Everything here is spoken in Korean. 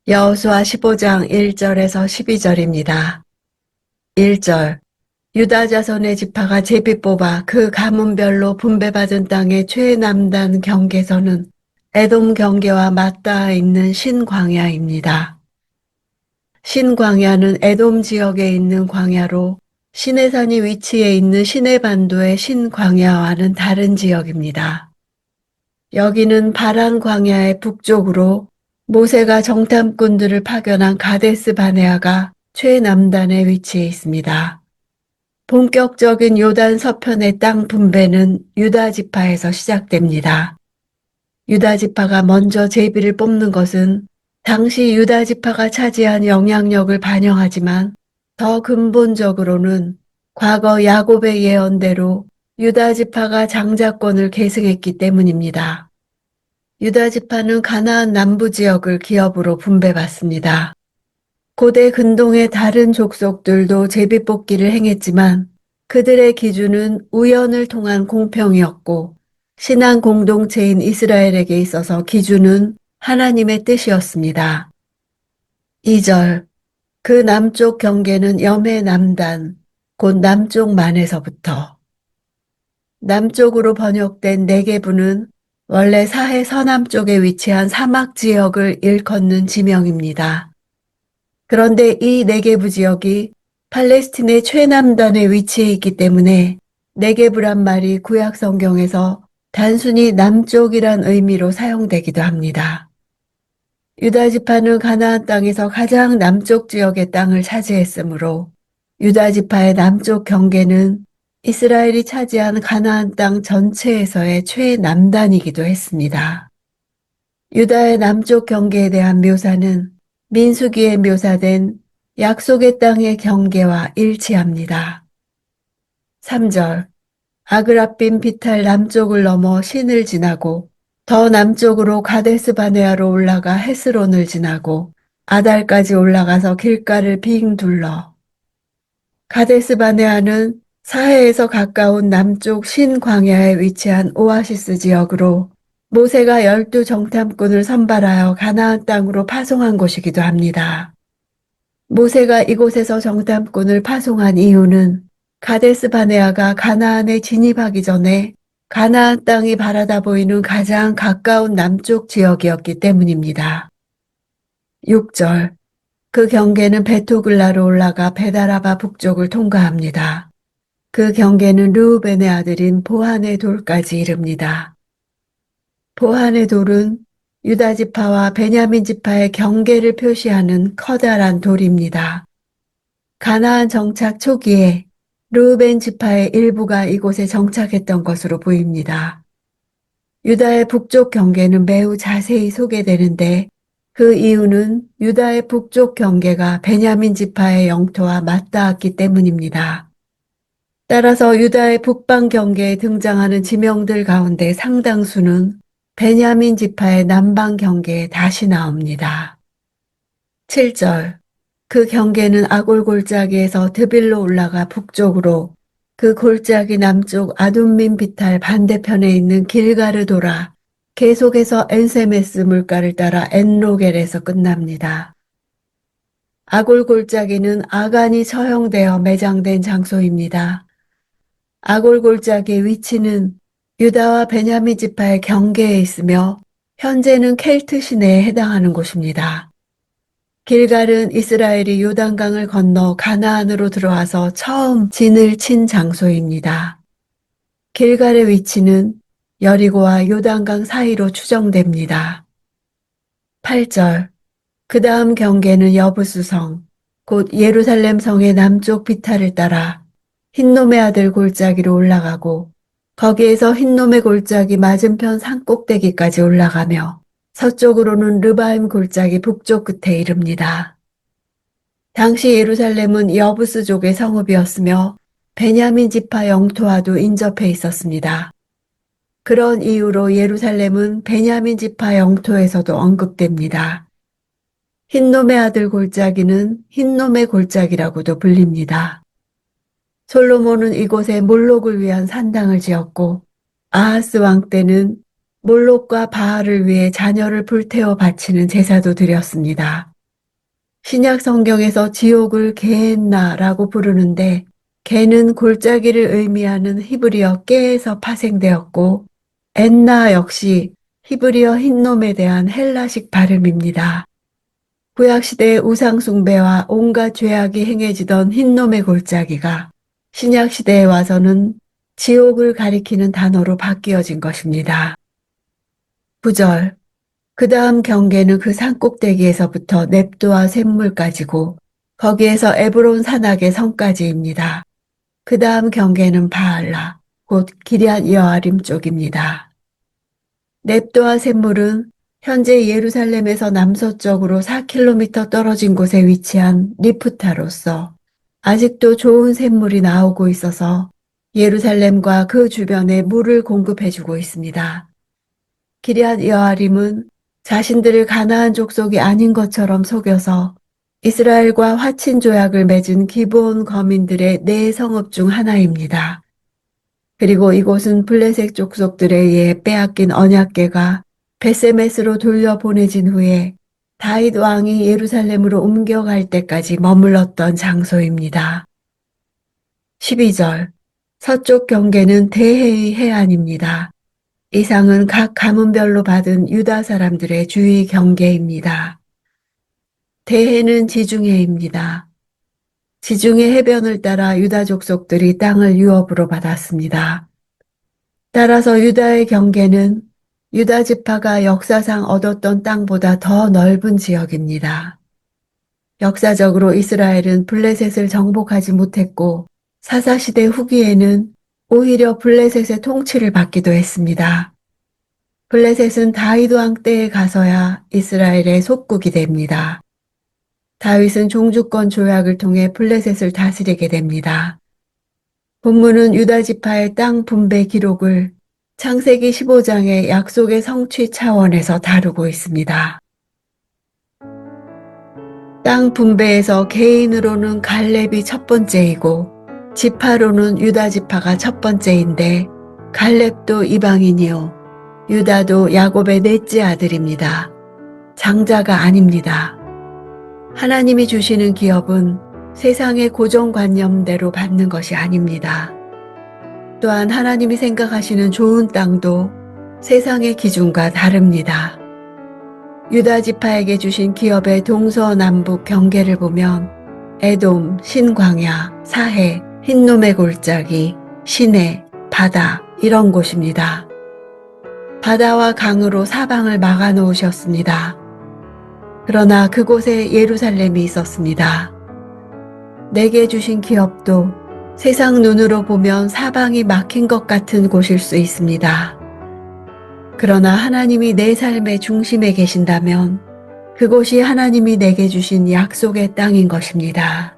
여호수아 15장 1절에서 12절입니다. 1절 유다 자손의 지파가 제비 뽑아 그 가문별로 분배받은 땅의 최남단 경계선은 에돔 경계와 맞닿아 있는 신광야입니다. 신광야는 에돔 지역에 있는 광야로 시내산이 위치해 있는 시내반도의 신광야와는 다른 지역입니다. 여기는 바란 광야의 북쪽으로 모세가 정탐꾼들을 파견한 가데스 바네아가 최남단에 위치해 있습니다. 본격적인 요단 서편의 땅 분배는 유다 지파에서 시작됩니다. 유다 지파가 먼저 제비를 뽑는 것은 당시 유다 지파가 차지한 영향력을 반영하지만 더 근본적으로는 과거 야곱의 예언대로 유다 지파가 장자권을 계승했기 때문입니다. 유다 지파는 가나안 남부 지역을 기업으로 분배받습니다. 고대 근동의 다른 족속들도 제비뽑기를 행했지만 그들의 기준은 우연을 통한 공평이었고 신앙 공동체인 이스라엘에게 있어서 기준은 하나님의 뜻이었습니다. 2절 그 남쪽 경계는 염해 남단, 곧 남쪽 만에서부터 남쪽으로 번역된 네게부는 원래 사해 서남쪽에 위치한 사막 지역을 일컫는 지명입니다. 그런데 이 네게부 지역이 팔레스틴의 최남단에 위치해 있기 때문에 네게부란 말이 구약 성경에서 단순히 남쪽이란 의미로 사용되기도 합니다. 유다 지파는 가나안 땅에서 가장 남쪽 지역의 땅을 차지했으므로 유다 지파의 남쪽 경계는 이스라엘이 차지한 가나안 땅 전체에서의 최남단이기도 했습니다. 유다의 남쪽 경계에 대한 묘사는 민수기에 묘사된 약속의 땅의 경계와 일치합니다. 3절 아그라빔 비탈 남쪽을 넘어 신을 지나고 더 남쪽으로 가데스 바네아로 올라가 헤스론을 지나고 아달까지 올라가서 길가를 빙 둘러 가데스 바네아는 사해에서 가까운 남쪽 신광야에 위치한 오아시스 지역으로 모세가 12 정탐꾼을 선발하여 가나안 땅으로 파송한 곳이기도 합니다. 모세가 이곳에서 정탐꾼을 파송한 이유는 가데스 바네아가 가나안에 진입하기 전에 가나안 땅이 바라다 보이는 가장 가까운 남쪽 지역이었기 때문입니다. 6절 그 경계는 베토글라로 올라가 베다라바 북쪽을 통과합니다. 그 경계는 르우벤의 아들인 보한의 돌까지 이릅니다. 보한의 돌은 유다 지파와 베냐민 지파의 경계를 표시하는 커다란 돌입니다. 가나안 정착 초기에 르우벤 지파의 일부가 이곳에 정착했던 것으로 보입니다. 유다의 북쪽 경계는 매우 자세히 소개되는데 그 이유는 유다의 북쪽 경계가 베냐민 지파의 영토와 맞닿았기 때문입니다. 따라서 유다의 북방 경계에 등장하는 지명들 가운데 상당수는 베냐민 지파의 남방 경계에 다시 나옵니다. 7절 그 경계는 아골 골짜기에서 드빌로 올라가 북쪽으로 그 골짜기 남쪽 아둠민 비탈 반대편에 있는 길가를 돌아 계속해서 엔세메스 물가를 따라 엔로겔에서 끝납니다. 아골 골짜기는 아간이 처형되어 매장된 장소입니다. 아골 골짜기의 위치는 유다와 베냐민 지파의 경계에 있으며 현재는 켈트 시내에 해당하는 곳입니다. 길갈은 이스라엘이 요단강을 건너 가나안으로 들어와서 처음 진을 친 장소입니다. 길갈의 위치는 여리고와 요단강 사이로 추정됩니다. 8절 그 다음 경계는 여부수성, 곧 예루살렘 성의 남쪽 비탈을 따라 흰놈의 아들 골짜기로 올라가고 거기에서 흰놈의 골짜기 맞은편 산꼭대기까지 올라가며 서쪽으로는 르바임 골짜기 북쪽 끝에 이릅니다. 당시 예루살렘은 여부스족의 성읍이었으며 베냐민 지파 영토와도 인접해 있었습니다. 그런 이유로 예루살렘은 베냐민 지파 영토에서도 언급됩니다. 흰놈의 아들 골짜기는 흰놈의 골짜기라고도 불립니다. 솔로몬은 이곳에 몰록을 위한 산당을 지었고 아하스 왕 때는 몰록과 바알을 위해 자녀를 불태워 바치는 제사도 드렸습니다. 신약 성경에서 지옥을 게헨나라고 부르는데 게는 골짜기를 의미하는 히브리어 깨에서 파생되었고 엔나 역시 히브리어 흰놈에 대한 헬라식 발음입니다. 구약시대의 우상숭배와 온갖 죄악이 행해지던 흰놈의 골짜기가 신약시대에 와서는 지옥을 가리키는 단어로 바뀌어진 것입니다. 9절 그 다음 경계는 그 산꼭대기에서부터 넵도와 샘물까지고 거기에서 에브론 산악의 성까지입니다. 그 다음 경계는 바알라, 곧 기럇 여아림 쪽입니다. 넵도와 샘물은 현재 예루살렘에서 남서쪽으로 4km 떨어진 곳에 위치한 리프타로서 아직도 좋은 샘물이 나오고 있어서 예루살렘과 그 주변에 물을 공급해주고 있습니다. 기럇 여아림은 자신들을 가나안 족속이 아닌 것처럼 속여서 이스라엘과 화친 조약을 맺은 기브온 거민들의 네 성읍 중 하나입니다. 그리고 이곳은 블레셋 족속들에 의해 빼앗긴 언약궤가 베세메스로 돌려보내진 후에 다윗 왕이 예루살렘으로 옮겨갈 때까지 머물렀던 장소입니다. 12절 서쪽 경계는 대해의 해안입니다. 이상은 각 가문별로 받은 유다 사람들의 주의 경계입니다. 대해는 지중해입니다. 지중해 해변을 따라 유다 족속들이 땅을 유업으로 받았습니다. 따라서 유다의 경계는 유다 지파가 역사상 얻었던 땅보다 더 넓은 지역입니다. 역사적으로 이스라엘은 블레셋을 정복하지 못했고 사사시대 후기에는 오히려 블레셋의 통치를 받기도 했습니다. 블레셋은 다윗 왕 때에 가서야 이스라엘의 속국이 됩니다. 다윗은 종주권 조약을 통해 블레셋을 다스리게 됩니다. 본문은 유다 지파의 땅 분배 기록을 창세기 15장의 약속의 성취 차원에서 다루고 있습니다. 땅 분배에서 개인으로는 갈렙이 첫 번째이고 지파로는 유다 지파가 첫 번째인데 갈렙도 이방인이요 유다도 야곱의 넷째 아들입니다. 장자가 아닙니다. 하나님이 주시는 기업은 세상의 고정관념대로 받는 것이 아닙니다. 또한 하나님이 생각하시는 좋은 땅도 세상의 기준과 다릅니다. 유다 지파에게 주신 기업의 동서남북 경계를 보면 에돔, 신광야, 사해, 흰놈의 골짜기, 시내, 바다 이런 곳입니다. 바다와 강으로 사방을 막아 놓으셨습니다. 그러나 그곳에 예루살렘이 있었습니다. 내게 주신 기업도 세상 눈으로 보면 사방이 막힌 것 같은 곳일 수 있습니다. 그러나 하나님이 내 삶의 중심에 계신다면 그곳이 하나님이 내게 주신 약속의 땅인 것입니다.